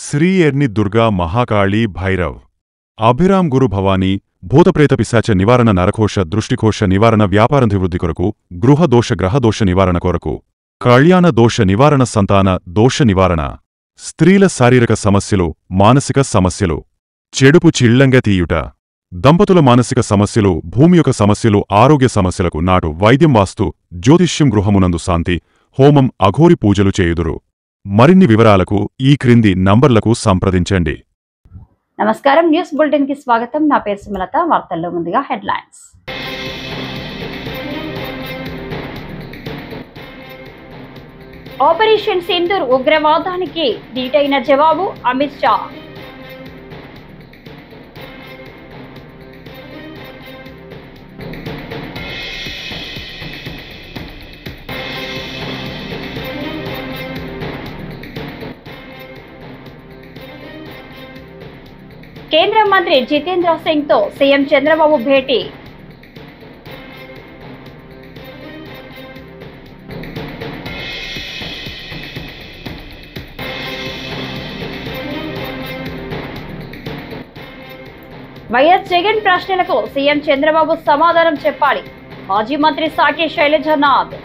శ్రీ ఎర్ని దుర్గా మహాకాళీ భైరవ్ అభిరామ్ గురు భవానీ భూతప్రేత పిశాచ నివారణ నరకోశ దృష్టికోశ నివారణ వ్యాపారాభివృద్ధి కొరకు గృహదోష గ్రహదోష నివారణ కొరకు కళ్యాణ దోష నివారణ సంతాన దోష నివారణ స్త్రీల శారీరక సమస్యలు మానసిక సమస్యలు చెడుపు చిళ్లంగా తీయుట దంపతుల మానసిక సమస్యలు భూమి యొక్క సమస్యలు ఆరోగ్య సమస్యలకు నాటు వైద్యం వాస్తు జ్యోతిష్యం గృహమునందు శాంతి హోమం అఘోరి పూజలు చేయుదురు మరిన్ని వివరాలకు ఈ క్రింది నంబర్లకు సంప్రదించండి. నమస్కారం, న్యూస్ బులెటిన్ కి స్వాగతం. నా పేరు సుమలత. వార్తల్లో ముందుగా హెడ్లైన్స్. ఆపరేషన్ సింధూర్ ఉగ్రవాదానికి దీటైన జవాబు అమిత్ షా. కేంద్ర మంత్రి జితేంద్ర సింగ్ తో సీఎం చంద్రబాబు భేటీ. వైఎస్ జగన్ ప్రశ్నలకు సీఎం చంద్రబాబు సమాధానం చెప్పాలి. మాజీ మంత్రి సాకే శైలజనాథ్.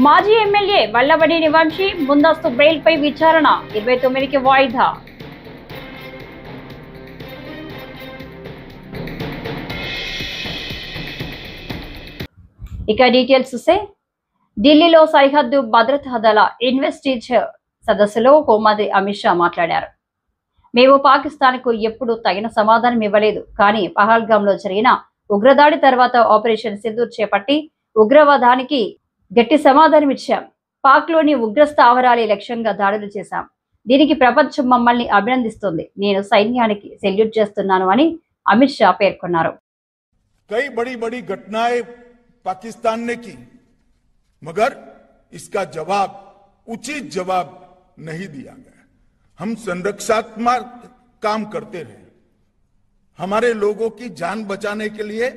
మాజీ ఎమ్మెల్యే వల్లభనేని వంశీ ముందస్తు బెయిల్పై విచారణ 29కి వాయిదా. ఇక డీటెయిల్స్ చూస్తే, ఢిల్లీలో సరిహద్దు భద్రతా దళ ఇన్వెస్టిగేషన్ సదస్సులో హోంమంత్రి అమిత్ షా మాట్లాడారు. మేము పాకిస్తాన్కు ఎప్పుడూ తగిన సమాధానం ఇవ్వలేదు, కానీ పహల్గాంలో జరిగిన ఉగ్రదాడి తర్వాత ఆపరేషన్ సింధూర్ చేపట్టి ఉగ్రవాదానికి గట్టి సమాధానం ఇచ్చాం. పాక్లోని ఉగ్ర స్థావరాలే లక్ష్యంగా దాడులు చేశాం. దీనికి ప్రపంచం మమ్మల్ని అభినందిస్తుంది. నేను సైన్యానికి సెల్యూట్ చేస్తున్నాను అని అమిత్ షా పేర్కొన్నారు. कई बड़ी बड़ी घटनाएं पाकिस्तान ने की, मगर इसका जवाब उचित जवाब नहीं दिया गया. हम संरक्षात्मक काम करते रहे. हमारे लोगों की जान बचाने के लिए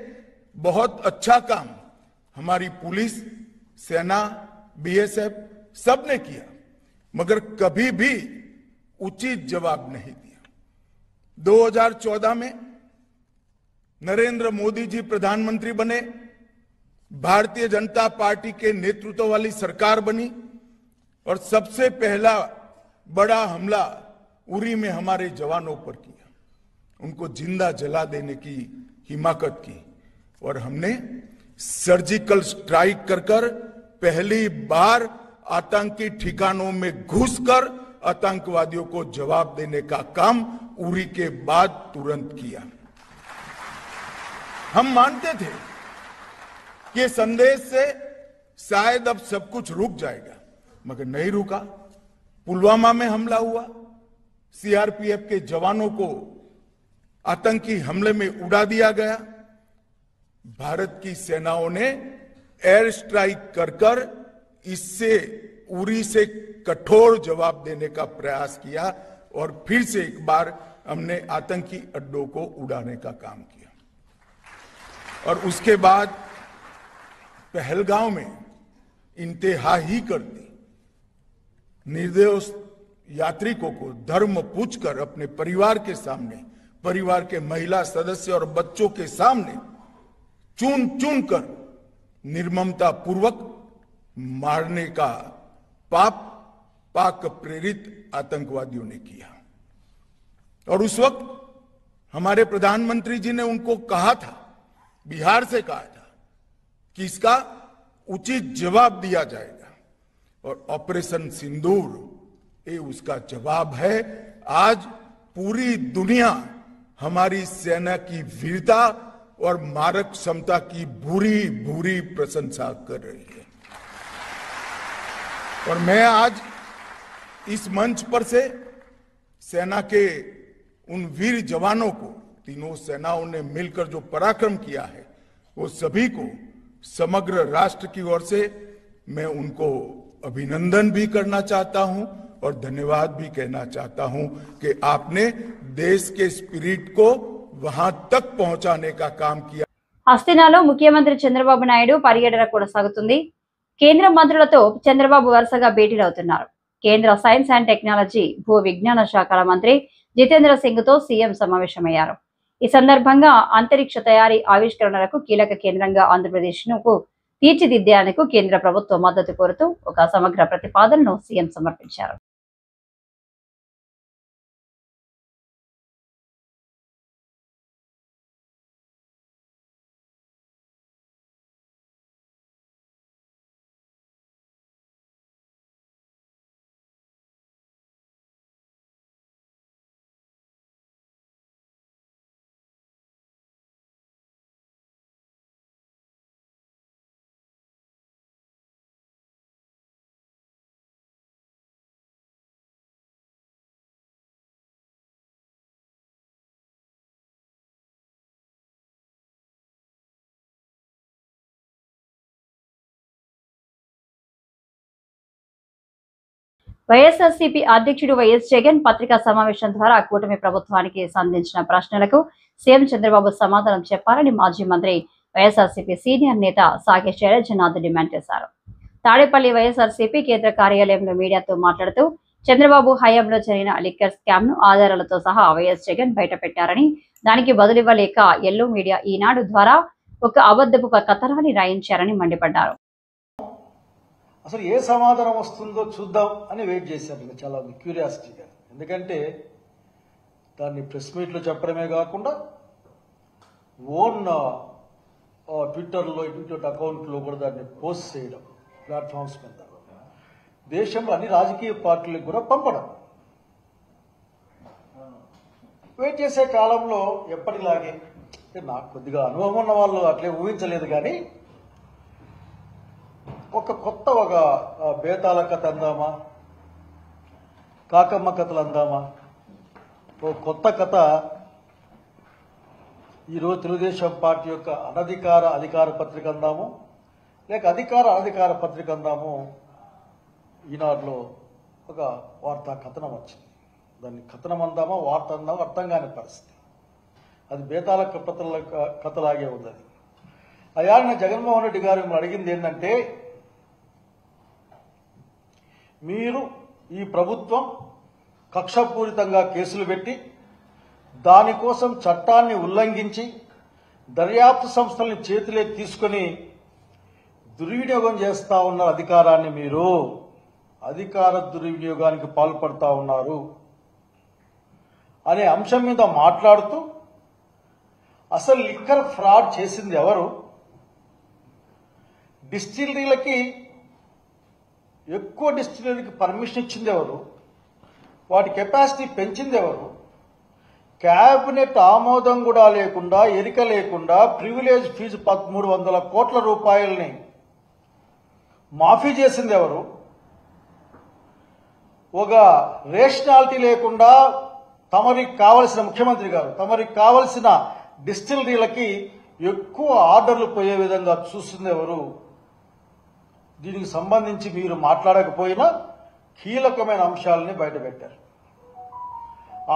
बहुत अच्छा काम हमारी पुलिस, सेना, बीएसएफ सब ने किया, मगर कभी भी उचित जवाब नहीं दिया. 2014 में नरेंद्र मोदी जी प्रधानमंत्री बने, भारतीय जनता पार्टी के नेतृत्व वाली सरकार बनी और सबसे पहला बड़ा हमला उरी में हमारे जवानों पर किया. उनको जिंदा जला देने की हिमाकत की और हमने सर्जिकल स्ट्राइक कर पहली बार आतंकी ठिकानों में घुसकर आतंकवादियों को जवाब देने का काम उरी के बाद तुरंत किया. हम मानते थे कि संदेश से शायद अब सब कुछ रुक जाएगा, मगर नहीं रुका. पुलवामा में हमला हुआ, सीआरपीएफ के जवानों को आतंकी हमले में उड़ा दिया गया. भारत की सेनाओं ने एयर स्ट्राइक कर इससे उरी से कठोर जवाब देने का प्रयास किया और फिर से एक बार हमने आतंकी अड्डों को उड़ाने का काम किया. और उसके बाद पहलगांव में इंतहा ही कर दी. निर्दोष यात्रिकों को धर्म पूछकर अपने परिवार के सामने, परिवार के महिला सदस्य और बच्चों के सामने चुन चुन कर निर्ममता पूर्वक मारने का पाप पाक प्रेरित आतंकवादियों ने किया. और उस वक्त हमारे प्रधानमंत्री जी ने उनको कहा था, बिहार से कहा था कि इसका उचित जवाब दिया जाएगा. और ऑपरेशन सिंदूर ये उसका जवाब है. आज पूरी दुनिया हमारी सेना की वीरता और मारक क्षमता की भूरी भूरी प्रशंसा कर रही है. और मैं आज इस मंच पर से सेना के उन वीर जवानों को, तीनों सेनाओं ने मिलकर जो पराक्रम किया है, वो सभी को समग्र राष्ट्र की ओर से मैं उनको अभिनंदन भी करना चाहता हूं और धन्यवाद भी कहना चाहता हूं कि आपने देश के स्पिरिट को वहां तक पहुंचाने का काम किया। హస్తినాలో ముఖ్యమంత్రి చంద్రబాబు నాయుడు పర్యటన కొనసాగుతుంది. కేంద్ర మంత్రులతో చంద్రబాబు వరుసగా భేటీలవుతున్నారు. కేంద్ర సైన్స్ అండ్ టెక్నాలజీ, భూ విజ్ఞాన శాఖల మంత్రి జితేంద్ర సింగ్ తో సీఎం సమావేశమయ్యారు. ఈ సందర్భంగా అంతరిక్ష తయారీ ఆవిష్కరణలకు కీలక కేంద్రంగా ఆంధ్రప్రదేశ్ ను తీర్చిదిద్దేందుకు కేంద్ర ప్రభుత్వ మద్దతు కోరుతూ ఒక సమగ్ర ప్రతిపాదనను సీఎం సమర్పించారు. వైఎస్ఆర్సీపీ అధ్యక్షుడు వైఎస్ జగన్ పత్రికా సమావేశం ద్వారా కూటమి ప్రభుత్వానికి సంధించిన ప్రశ్నలకు సీఎం చంద్రబాబు సమాధానం చెప్పాలని మాజీ మంత్రి వైఎస్ఆర్సీపీ సీనియర్ నేత సాగే శైలజనాథ్ డిమాండ్ చేశారు. తాడేపల్లి వైఎస్ఆర్సీపీ కేంద్ర కార్యాలయంలో మీడియాతో మాట్లాడుతూ చంద్రబాబు హయాంలో జరిగిన లిక్కర్ స్కామ్ ను ఆధారాలతో సహా వైఎస్ జగన్ బయటపెట్టారని, దానికి బదులివ్వలేక ఎల్లో మీడియా ఈనాడు ద్వారా ఒక అబద్ధపు కథనాన్ని రాయించారని మండిపడ్డారు. అసలు ఏ సమాధానం వస్తుందో చూద్దాం అని వెయిట్ చేశారు. చాలా క్యూరియాసిటీగా, ఎందుకంటే దాన్ని ప్రెస్ మీట్లో చెప్పడమే కాకుండా ఓన్ ట్విట్టర్ అకౌంట్లో కూడా దాన్ని పోస్ట్ చేయడం, ప్లాట్ఫామ్స్ మీద దేశంలో అన్ని రాజకీయ పార్టీలకు కూడా పంపడం. వెయిట్ చేసే కాలంలో ఎప్పటిలాగే నాకు కొద్దిగా అనుభవం ఉన్న వాళ్ళు అట్లే ఊహించలేదు, కానీ ఒక బేతాల కథ అందామా, కాకమ్మ కథలు అందామా, ఓ కొత్త కథ ఈరోజు తెలుగుదేశం పార్టీ యొక్క అధికార పత్రిక అందాము, లేక అధికార పత్రిక అందాము. ఈనాడులో ఒక వార్తా కథనం వచ్చింది. దాన్ని కథనం అందామా, వార్త అందామా అర్థం కాని పరిస్థితి. అది బేతాల కథలాగే ఉంది. అది అయ్యా జగన్మోహన్ రెడ్డి గారు మిమ్మల్ని అడిగింది ఏంటంటే, మీరు ఈ ప్రభుత్వం కక్షపూరితంగా కేసులు పెట్టి దానికోసం చట్టాన్ని ఉల్లంఘించి దర్యాప్తు సంస్థల్ని చేతిలోకి తీసుకుని దుర్వినియోగం చేస్తా ఉన్న అధికారాన్ని మీరు అధికార దుర్వినియోగానికి పాల్పడతా ఉన్నారు అనే అంశం మీద మాట్లాడుతూ, అసలు లిక్కర్ ఫ్రాడ్ చేసింది ఎవరు, డిస్టిలరీలకి ఎక్కువ డిస్టిలరీకి పర్మిషన్ ఇచ్చింది ఎవరు, వాటి కెపాసిటీ పెంచింది ఎవరు, క్యాబినెట్ ఆమోదం కూడా లేకుండా, ఎరిక లేకుండా ప్రివిలేజ్ ఫీజు 1300 కోట్ల రూపాయలని మాఫీ చేసింది ఎవరు, ఒక రేషనాలిటీ లేకుండా తమరికి కావలసిన ముఖ్యమంత్రి గారు తమరికి కావలసిన డిస్టిలరీలకి ఎక్కువ ఆర్డర్లు పోయే విధంగా చూస్తుంది ఎవరు, దీనికి సంబంధించి మీరు మాట్లాడకపోయినా కీలకమైన అంశాలని బయటపెట్టారు.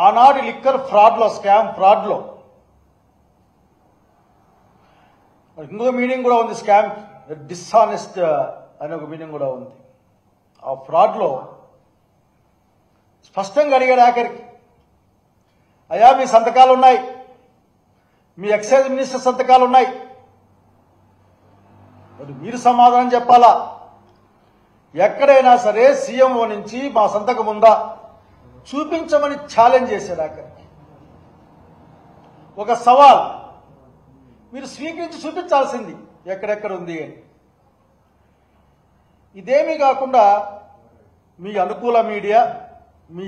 ఆనాటి లిక్కర్ ఫ్రాడ్లో, స్కామ్ ఫ్రాడ్లో ఇంకొక మీనింగ్ కూడా ఉంది. స్కామ్ డిస్ఆనెస్ట్ అనే ఒక మీనింగ్ కూడా ఉంది. ఆ ఫ్రాడ్లో స్పష్టంగా అడిగాడు ఆఖరికి, అయ్యా మీ సంతకాలు ఉన్నాయి, మీ ఎక్సైజ్ మినిస్టర్ సంతకాలు ఉన్నాయి, మరి మీరు సమాధానం చెప్పాలా. ఎక్కడైనా సరే సీఎంఓ నుంచి మా సంతకం ఉందా చూపించమని ఛాలెంజ్ చేశాడు ఆఖరికి. ఒక సవాల్, మీరు స్వీకరించి చూపించాల్సింది ఎక్కడెక్కడ ఉంది అని. ఇదేమీ కాకుండా మీ అనుకూల మీడియా, మీ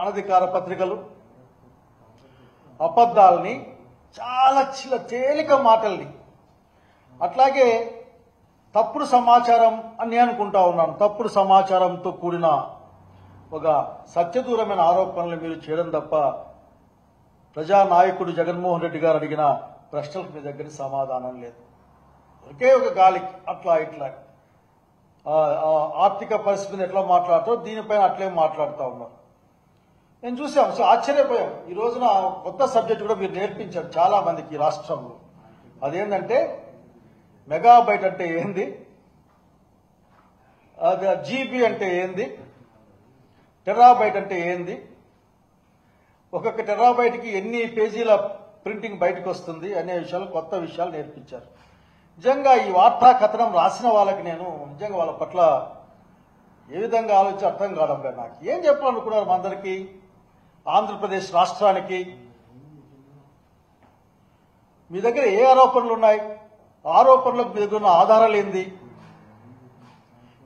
అనధికార పత్రికలు అబద్ధాలని, చాలా తేలిక మాటల్ని, అట్లాగే తప్పుడు సమాచారం అని నేను అనుకుంటా ఉన్నాను. తప్పుడు సమాచారంతో కూడిన ఒక సత్యదూరమైన ఆరోపణలు మీరు చేయడం తప్ప ప్రజానాయకుడు జగన్మోహన్ రెడ్డి గారు అడిగిన ప్రశ్నలకు మీ దగ్గర సమాధానం లేదు. ఒకే ఒక గాలికి అట్లా ఇట్లా ఆర్థిక పరిస్థితిని ఎట్లా మాట్లాడతారో దీనిపైన అట్లే మాట్లాడుతూ ఉన్నారు. నేను చూసాం, సో ఆశ్చర్యపోయాం. ఈ రోజున కొత్త సబ్జెక్ట్ కూడా మీరు నేర్పించారు చాలా మందికి ఈ రాష్ట్రంలో. అదేంటంటే మెగాబైట్ అంటే ఏంది, అది జీబీ అంటే ఏంది, టెరాబైట్ అంటే ఏంది, ఒక్కొక్క టెరాబైట్కి ఎన్ని పేజీల ప్రింటింగ్ బయటకు వస్తుంది అనే విషయాలు, కొత్త విషయాలు నేర్పించారు. నిజంగా ఈ వార్తా కథనం రాసిన వాళ్ళకి నేను నిజంగా వాళ్ళ పట్ల ఏ విధంగా ఆలోచించి అర్థం కాదండి. నాకు ఏం చెప్పాలనుకున్నారు మా అందరికీ, ఆంధ్రప్రదేశ్ రాష్ట్రానికి? మీ దగ్గర ఏ ఆరోపణలు ఉన్నాయి? ఆరోపణలకు మీ దగ్గర ఉన్న ఆధారాలు ఏంది?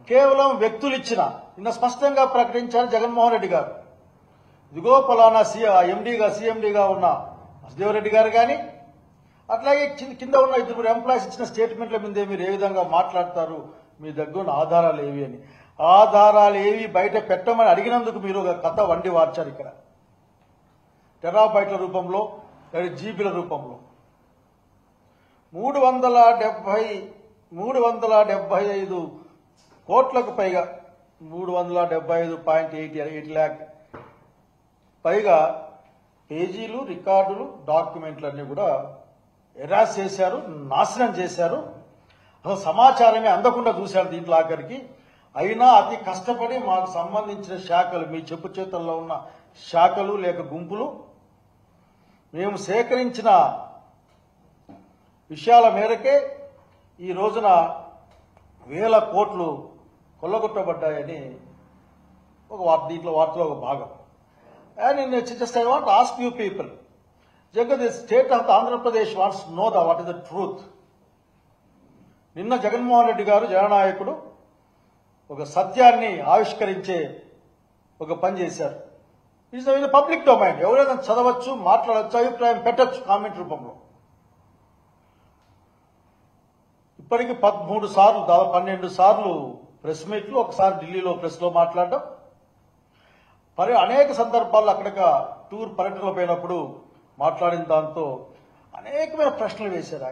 కేవలం వ్యక్తులు ఇచ్చిన, నిన్న స్పష్టంగా ప్రకటించారు జగన్మోహన్ రెడ్డి గారు, ఇదిగో పలానా సీఎండీగా ఉన్న వసుదేవరెడ్డి గారు కానీ, అట్లాగే కింద ఉన్న 2 ఎంప్లాయీస్ ఇచ్చిన స్టేట్మెంట్ల మీదే మీరు ఏ విధంగా మాట్లాడతారు, మీ దగ్గర ఉన్న ఆధారాలు ఏవి అని. ఆధారాలు ఏవి బయట పెట్టమని అడిగినందుకు మీరు ఒక కథ వండి వార్చారు ఇక్కడ, టెరాబైట్ల రూపంలో లేదా జీబీల రూపంలో. 375 కోట్లకు పైగా, 375.8 lakh పైగా పేజీలు, రికార్డులు, డాక్యుమెంట్లన్నీ కూడా ఎరాస్ చేశారు, నాశనం చేశారు. అసలు సమాచారమే అందకుండా చూశారు దీంట్లో ఆఖరికి. అయినా అతి కష్టపడి మాకు సంబంధించిన శాఖలు, మీ చెప్పు చేతుల్లో ఉన్న శాఖలు లేక గుంపులు, మేము సేకరించిన విషయాల మేరకే ఈ రోజున 1000 కోట్లు కొల్లగొట్టబడ్డాయని దీంట్లో వార్తలో ఒక భాగం. And just I want ask you people, the state of Andhra Pradesh wants know what is the truth. నిన్న జగన్మోహన్ రెడ్డి గారు, జననాయకుడు, ఒక సత్యాన్ని ఆవిష్కరించే ఒక పని చేశారు. ఇది పబ్లిక్ డొమైన్, ఎవరైనా చదవచ్చు, మాట్లాడచ్చు, అభిప్రాయం పెట్టచ్చు కామెంట్ రూపంలో. ఇప్పటికి 13 సార్లు, దాదాపు 12 సార్లు ప్రెస్ మీట్లు, ఒకసారి ఢిల్లీలో ప్రెస్లో మాట్లాడడం, అనేక సందర్భాల్లో అక్కడిక టూర్ పర్యటనలో పోయినప్పుడు మాట్లాడిన దాంతో అనేకమైన ప్రశ్నలు వేశారు.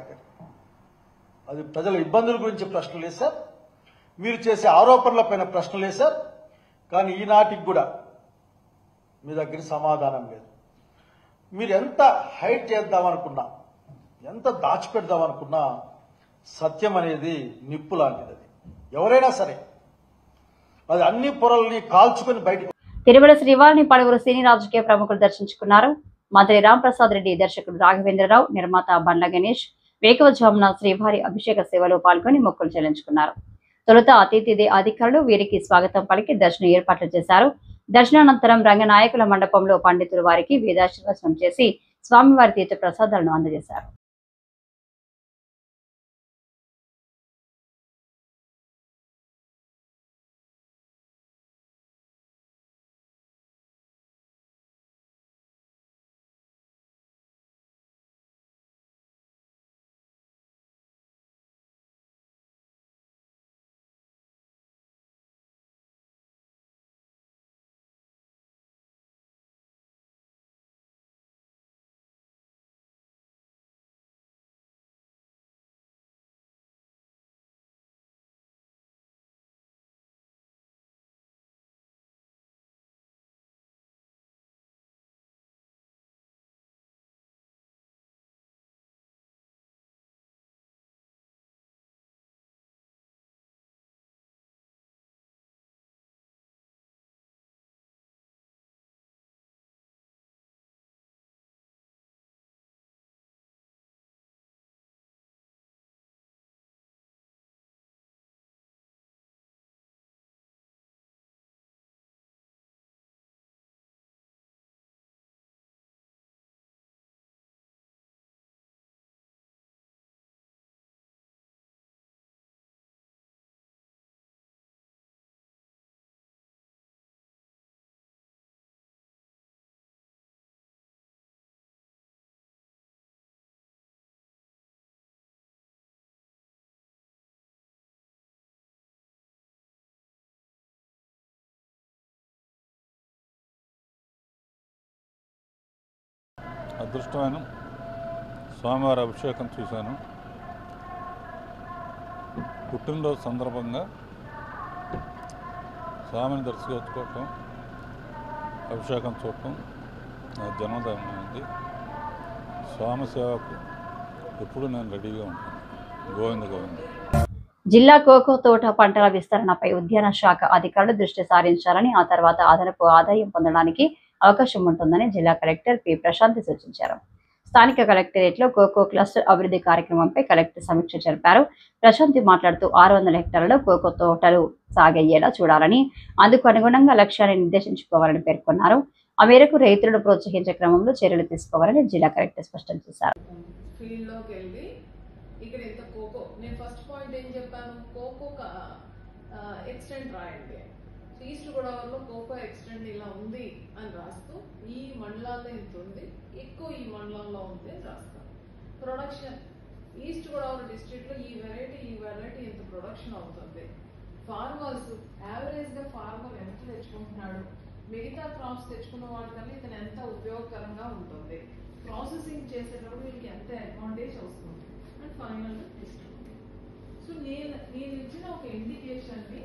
అది ప్రజల ఇబ్బందుల గురించి ప్రశ్నలు వేశారు, మీరు చేసే ఆరోపణలపైన ప్రశ్నలు వేశారు. కానీ ఈనాటికి కూడా మీ దగ్గర సమాధానం లేదు. మీరు ఎంత హైడ్ చేద్దామనుకున్నా, ఎంత దాచిపెడదామనుకున్నా, సత్యం అనేది నిప్పు లాంటిది. అది ఎవరైనా సరే అది అన్ని పొరల్ని కాల్చుకొని బయటకు. తిరుమల శ్రీవారిని పలువురు సినీ రాజకీయ ప్రముఖులు దర్శించుకున్నారు. మంత్రి రాంప్రసాద్ రెడ్డి, దర్శకుడు రాఘవేంద్రరావు, నిర్మాత బండ్ల గణేష్ వేకువజామున శ్రీవారి అభిషేక సేవలో పాల్గొని మొక్కులు చెల్లించుకున్నారు. తొలుత అతిథి అధికారులు వీరికి స్వాగతం పలికి దర్శన ఏర్పాట్లు చేశారు. దర్శనానంతరం రంగనాయకుల మండపంలో పండితులు వారికి వేదాశీర్వచనం చేసి స్వామివారి తీర్థ ప్రసాదాలను అందజేశారు. అదృష్టమైన స్వామివారి అభిషేకం చూశాను. పుట్టినరోజు సందర్భంగా స్వామిని దర్శించుకోవటం, అభిషేకం చూడటం నా జన్మధర్మైంది. స్వామి సేవకు ఎప్పుడు నేను రెడీగా ఉంటాను. గోవింద గోవింద. జిల్లా కోకో తోట పంటల విస్తరణపై ఉద్యాన శాఖ అధికారులు దృష్టి సారించాలని, ఆ తర్వాత అదనపు ఆదాయం పొందడానికి అవకాశం ఉంటుందని జిల్లా కలెక్టర్ పి ప్రశాంతి సూచించారు. స్థానిక కలెక్టరేట్లో కోకో క్లస్టర్ అభివృద్ధి కార్యక్రమంపై కలెక్టర్ సమీక్ష జరిపారు. ప్రశాంతి మాట్లాడుతూ 600 హెక్టార్లలో కోకో తోటలు సాగయ్యేలా చూడాలని, అందుకు అనుగుణంగా లక్ష్యాన్ని నిర్దేశించుకోవాలని పేర్కొన్నారు. ఆ మేరకు రైతులను ప్రోత్సహించే క్రమంలో చర్యలు తీసుకోవాలని జిల్లా కలెక్టర్ స్పష్టం చేశారు. ఇక్కడ ఎంత కోకో, నేను ఫస్ట్ పాయింట్ ఏం చెప్పాను, కోకో ఎక్స్టెంట్ రాయండి. ఈస్ట్ గోదావరిలో కోకో ఎక్స్టెంట్ ఇలా ఉంది అని రాస్తూ ఈ మండలాల్లో ఇంత ఉంది, ఎక్కువ ఈ మండలంలో ఉంది అని రాస్తాను. ప్రొడక్షన్ ఈస్ట్ గోదావరి డిస్ట్రిక్ట్ లో ఈ వెరైటీ ఇంత ప్రొడక్షన్ అవుతుంది. ఫార్మర్స్ యావరేజ్ గా ఫార్మర్ ఎంత తెచ్చుకుంటున్నాడు, మిగతా క్రాప్స్ తెచ్చుకున్న వాటికన్నా ఇతను ఎంత ఉపయోగకరంగా ఉంటుంది, ప్రాసెసింగ్ చేసేటప్పుడు వీళ్ళకి ఎంత అడ్వాంటేజ్ వస్తుంది అండ్ ఫైనల్ డిస్ట్రిబ్యూట్. సో నేను ఇచ్చిన ఒక ఇండికేషన్ ని,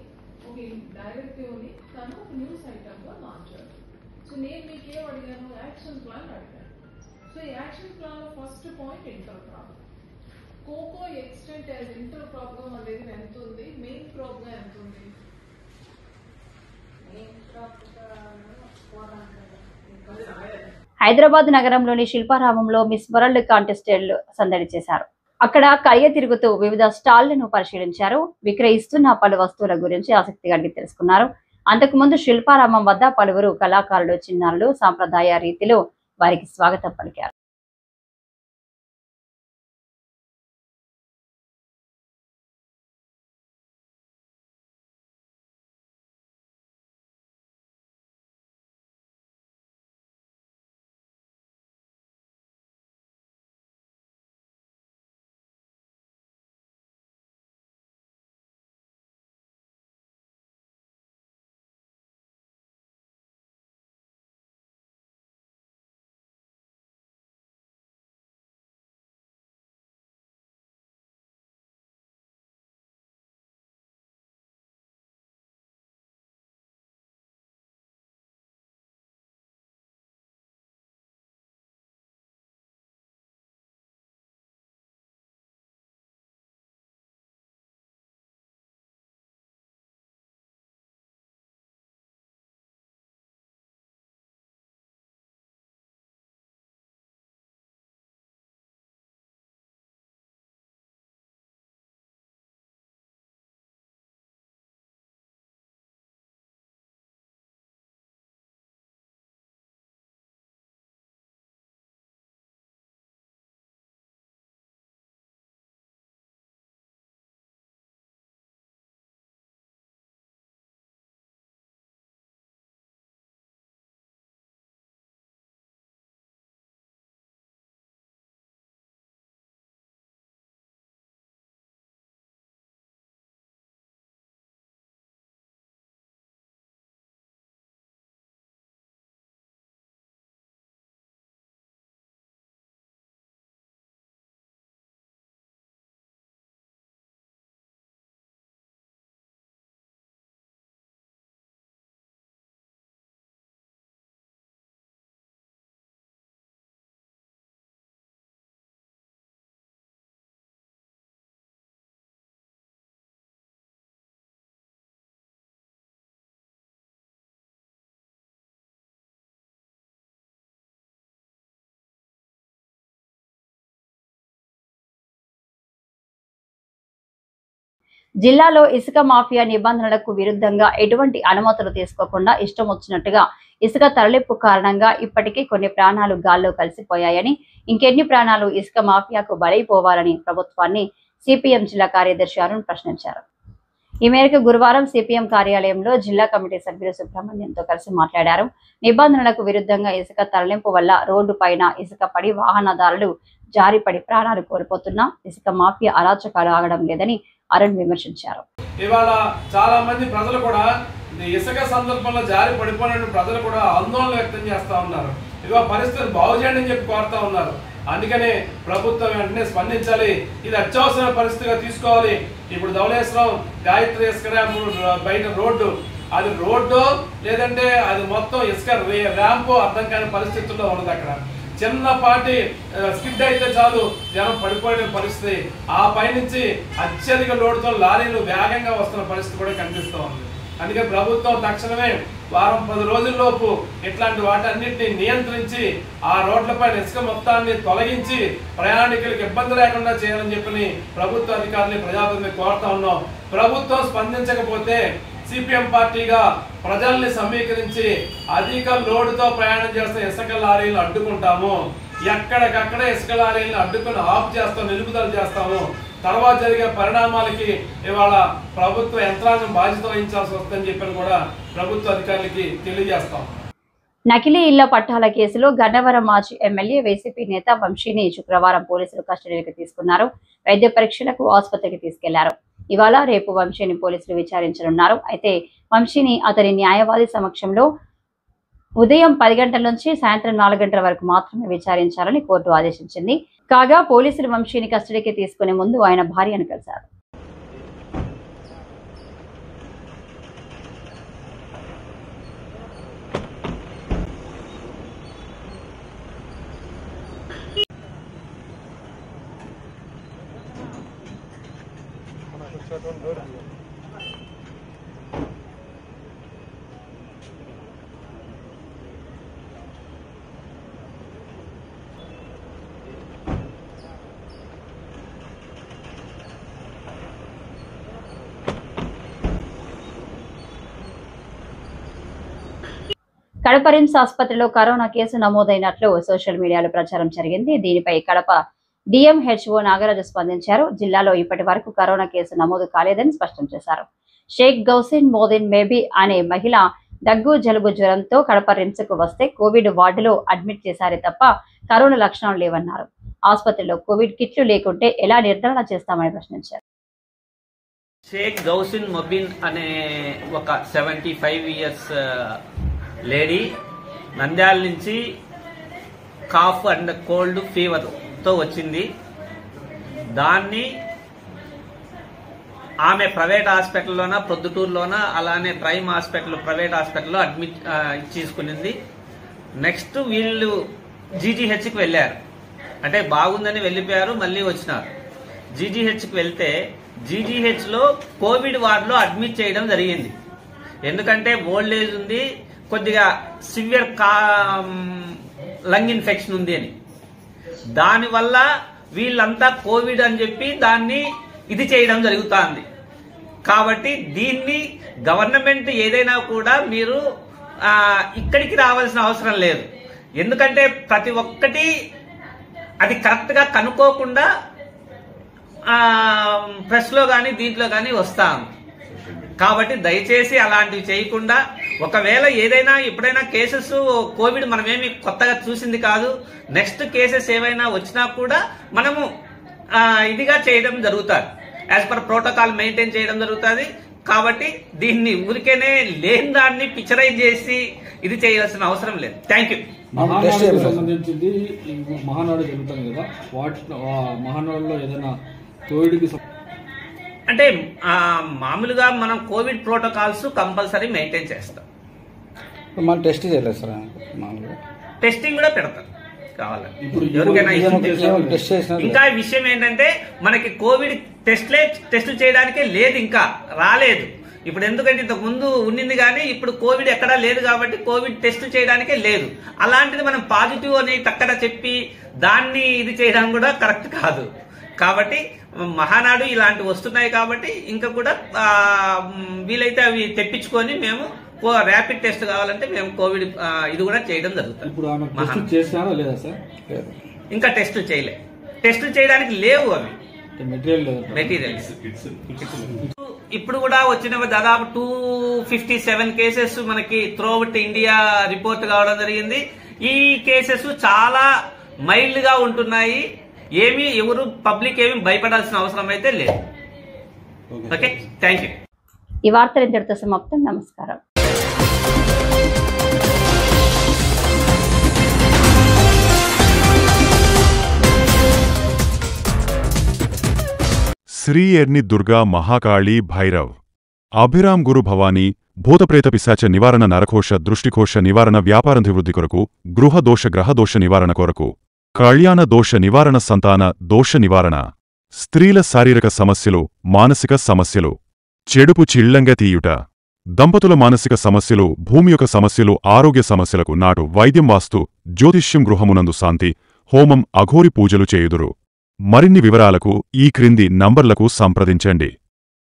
ఒక డైరెక్టివ్ ని తను ఒక న్యూస్ ఐటమ్ గా మార్చాడు. సో నేను మీకు ఏం అడిగాను, యాక్షన్ ప్లాన్ అడిగాను. సో ఈ యాక్షన్ ప్లాన్ లో first point inter crop. Cocoa extent as inter crop గా మన దగ్గర ఎంత ఉంది, మెయిన్ క్రాప్ గా ఎంత ఉంది? హైదరాబాద్ నగరంలోని శిల్పారామంలో మిస్ వరల్డ్ కాంటెస్టెడ్లు సందడి చేశారు. అక్కడ కయ్య తిరుగుతూ వివిధ స్టాళ్లను పరిశీలించారు. విక్రయిస్తున్న పలు వస్తువుల గురించి ఆసక్తిగా అడిగి తెలుసుకున్నారు. అంతకుముందు శిల్పారామం వద్ద పలువురు కళాకారులు, చిన్నారులు సాంప్రదాయ రీతిలో వారికి స్వాగతం పలికారు. జిల్లాలో ఇసుక మాఫియా నిబంధనలకు విరుద్ధంగా ఎటువంటి అనుమతులు తీసుకోకుండా ఇష్టం వచ్చినట్టుగా ఇసుక తరలింపు కారణంగా ఇప్పటికే కొన్ని ప్రాణాలు గాల్లో కలిసిపోయాయని, ఇంకెన్ని ప్రాణాలు ఇసుక మాఫియాకు బలైపోవాలని ప్రభుత్వాన్ని సిపిఎం జిల్లా కార్యదర్శి అరుణ్ ప్రశ్నించారు. ఈ మేరకు గురువారం సిపిఎం కార్యాలయంలో జిల్లా కమిటీ సభ్యులు సుబ్రహ్మణ్యంతో కలిసి మాట్లాడారు. నిబంధనలకు విరుద్ధంగా ఇసుక తరలింపు వల్ల రోడ్డు పైన ఇసుక పడి వాహనదారులు జారిపడి ప్రాణాలు కోల్పోతున్నా ఇసుక మాఫియా అరాచకాలు ఆగడం లేదని అరుణ్ విమర్శించారు. ఇవాళ చాలా మంది ప్రజలు కూడా ఇసుక సందర్భంలో జారి పడిపోయిన ప్రజలు కూడా ఆందోళన వ్యక్తం చేస్తా ఉన్నారు. ఇదిగో పరిస్థితులు బాగు చేయండి అని చెప్పి కోరుతా ఉన్నారు. అందుకనే ప్రభుత్వం వెంటనే స్పందించాలి. ఇది అత్యవసర పరిస్థితిగా తీసుకోవాలి. ఇప్పుడు ధవళేశ్వరం గాయత్రి ఇసుక బయట రోడ్డు అది రోడ్డు లేదంటే అది మొత్తం ఇసుక ర్యాంపు అర్థం కాని పరిస్థితుల్లో ఉన్నది. అక్కడ చిన్నపాటి స్కిడ్ అయితే చాలు జనం పడిపోయిన పరిస్థితి. ఆ పైనుంచి అత్యధిక లోడుతో లారీలు వేగంగా వస్తున్న పరిస్థితి కూడా కనిపిస్తూ ఉంది. అందుకే ప్రభుత్వం తక్షణమే వారం 10 రోజుల్లోపు ఇట్లాంటి వాటన్నిటిని నియంత్రించి ఆ రోడ్లపైన ఇసుక మొత్తాన్ని తొలగించి ప్రయాణికులకు ఇబ్బంది లేకుండా చేయాలని చెప్పి ప్రభుత్వ అధికారులు ప్రజాప్రతినిధులు కోరుతా ఉన్నాం. ప్రభుత్వం స్పందించకపోతే సిపిఎం పార్టీగా ప్రజల్ని సమీకరించి అధిక లోడుతో ప్రయాణం చేస్తున్న ఇసుక లారీలు అడ్డుకుంటాము. ఎక్కడికక్కడ ఇసుక లారీలను అడ్డుకుని ఆఫ్ చేస్తాం, నిలుపుదల చేస్తాము. తర్వాత జరిగే పరిణామాలకి ఇవాళ ప్రభుత్వ యంత్రాంగం బాధ్యత వహించాల్సి వస్తుందని చెప్పని కూడా ప్రభుత్వ అధికారులకి తెలియజేస్తాం. నకిలీ ఇళ్ల పట్టాల కేసులో గన్నవరం మాజీ ఎమ్మెల్యే వైసీపీ నేత వంశీని శుక్రవారం పోలీసులు కస్టడీలోకి తీసుకున్నారు. వైద్య పరీక్షలకు ఆసుపత్రికి తీసుకెళ్లారు. ఇవాళ రేపు వంశీని పోలీసులు విచారించనున్నారు. అయితే వంశీని అతని న్యాయవాది సమక్షంలో ఉదయం 10 గంటల నుంచి సాయంత్రం 4 గంటల వరకు మాత్రమే విచారించాలని కోర్టు ఆదేశించింది. కాగా పోలీసులు వంశీని కస్టడీకి తీసుకునే ముందు ఆయన భార్యను కలిశారు. కడప రిమ్స్ ఆసుపత్రిలో కరోనా కేసు నమోదైనట్లు సోషల్ మీడియాలో ప్రచారం జరిగింది. దీనిపై కడప డిఎంహెచ్ఓ నాగరాజు స్పందించారు. జిల్లాలో ఇప్పటి వరకు కరోనా కేసు నమోదు కాలేదని స్పష్టం చేశారు. షేక్ గౌసిన్ మోదిన్ మేబీ అనే మహిళ దగ్గు జలుబు జ్వరంతో కడప రిమ్స్ కు వస్తే కోవిడ్ వార్డులో అడ్మిట్ చేశారే తప్ప కరోనా లక్షణాలు లేవన్నారు. ఆసుపత్రిలో కోవిడ్ కిట్లు లేకుంటే ఎలా నిర్ధారణ చేస్తామని ప్రశ్నించారు. షేక్ గౌసిన్ మొబిన్ అనే ఒక 75 ఇయర్స్ లేడీ నంద్యాల నుంచి కాఫ్ అండ్ కోల్డ్ ఫీవర్ తో వచ్చింది. దాన్ని ఆమె ప్రైవేట్ హాస్పిటల్లోన ప్రొద్దుటూరులోన అలానే ప్రైమ్ హాస్పిటల్ ప్రైవేట్ హాస్పిటల్లో అడ్మిట్ చేసుకునింది. నెక్స్ట్ వీళ్ళు జీజీహెచ్కి వెళ్ళారు. అంటే బాగుందని వెళ్ళిపోయారు, మళ్ళీ వచ్చినారు. జీజీహెచ్కి వెళ్తే జీజీహెచ్లో కోవిడ్ వార్డులో అడ్మిట్ చేయడం జరిగింది. ఎందుకంటే ఓల్డ్ ఏజ్ ఉంది, కొద్దిగా సివియర్ లంగ్ ఇన్ఫెక్షన్ ఉంది అని. దానివల్ల వీళ్ళంతా కోవిడ్ అని చెప్పి దాన్ని ఇది చేయడం జరుగుతుంది. కాబట్టి దీన్ని గవర్నమెంట్ ఏదైనా కూడా మీరు ఇక్కడికి రావాల్సిన అవసరం లేదు. ఎందుకంటే ప్రతి ఒక్కటి అది కరెక్ట్ గా కనుక్కోకుండా ప్రెస్ లో కానీ దీంట్లో కానీ వస్తాం. కాబట్టి దయచేసి అలాంటివి చేయకుండా, ఒకవేళ ఏదైనా ఎప్పుడైనా కేసెస్ కోవిడ్ మనమేమి కొత్తగా చూసింది కాదు, నెక్స్ట్ కేసెస్ ఏవైనా వచ్చినా కూడా మనము ఇదిగా చేయడం జరుగుతుంది. యాజ్ పర్ ప్రోటోకాల్ మెయింటైన్ చేయడం జరుగుతుంది. కాబట్టి దీన్ని ఊరికేనే లేని దాన్ని పిక్చరైజ్ చేసి ఇది చేయాల్సిన అవసరం లేదు. Thank you. సంబంధించింది మహానాడు జరుగుతుంది కదా, మహానాడులో ఏదైనా కోవిడ్కి అంటే మామూలుగా మనం కోవిడ్ ప్రోటోకాల్స్ కంపల్సరీ మెయింటైన్ చేస్తాం. మనం టెస్ట్ చేయలేదు సార్, మామూలుగా టెస్టింగ్ కూడా పెడతాం కావాలని. ఎవరికైనా ఇంకా విషయం ఏంటంటే మనకి కోవిడ్ టెస్టులు చేయడానికే లేదు, ఇంకా రాలేదు. ఇప్పుడు ఎందుకంటే ఇంతకు ముందు ఉన్నింది కానీ ఇప్పుడు కోవిడ్ ఎక్కడా లేదు కాబట్టి కోవిడ్ టెస్ట్ చేయడానికే లేదు. అలాంటిది మనం పాజిటివ్ అని అక్కడ చెప్పి దాన్ని ఇది చేయడం కూడా కరెక్ట్ కాదు. కాబట్టి మహానాడు ఇలాంటివి వస్తున్నాయి కాబట్టి ఇంకా కూడా వీలైతే అవి తెప్పించుకొని మేము ర్యాపిడ్ టెస్ట్ కావాలంటే మేము కోవిడ్ ఇది కూడా చేయడం జరుగుతుంది. ఇంకా టెస్టులు చేయలే, టెస్టులు చేయడానికి లేవు అవి మెటీరియల్స్. ఇప్పుడు కూడా వచ్చిన దాదాపు 257 కేసెస్ మనకి త్రూఅవుట్ ఇండియా రిపోర్ట్ కావడం జరిగింది. ఈ కేసెస్ చాలా మైల్డ్ గా ఉంటున్నాయి. ఏమీ ఎవరు పబ్లిక్ ఏమీ భయపడాల్సిన అవసరం అయితే లేదు. Okay, thank you. ఈ వార్తలు ఇంతటితో సమాప్తం. నమస్కారం. శ్రీ ఎర్ని దుర్గా మహాకాళి భైరవ్ అభిరామ్ గురు భవానీ భూతప్రేత పిశాచ నివారణ నరకోశ దృష్టికోశ నివారణ వ్యాపారాభివృద్ధి కొరకు గృహ దోష గ్రహ దోష నివారణ కొరకు కళ్యాణ దోష నివారణ సంతాన దోష నివారణ స్త్రీల శారీరక సమస్యలు మానసిక సమస్యలు చెడుపు చిళ్లంగా తీయుట దంపతుల మానసిక సమస్యలు భూమి యొక్క సమస్యలు ఆరోగ్య సమస్యలకు నాటు వైద్యం వాస్తు జ్యోతిష్యం గృహమునందు శాంతి హోమం అఘోరి పూజలు చేయుదురు. మరిన్ని వివరాలకు ఈ క్రింది నంబర్లకు సంప్రదించండి.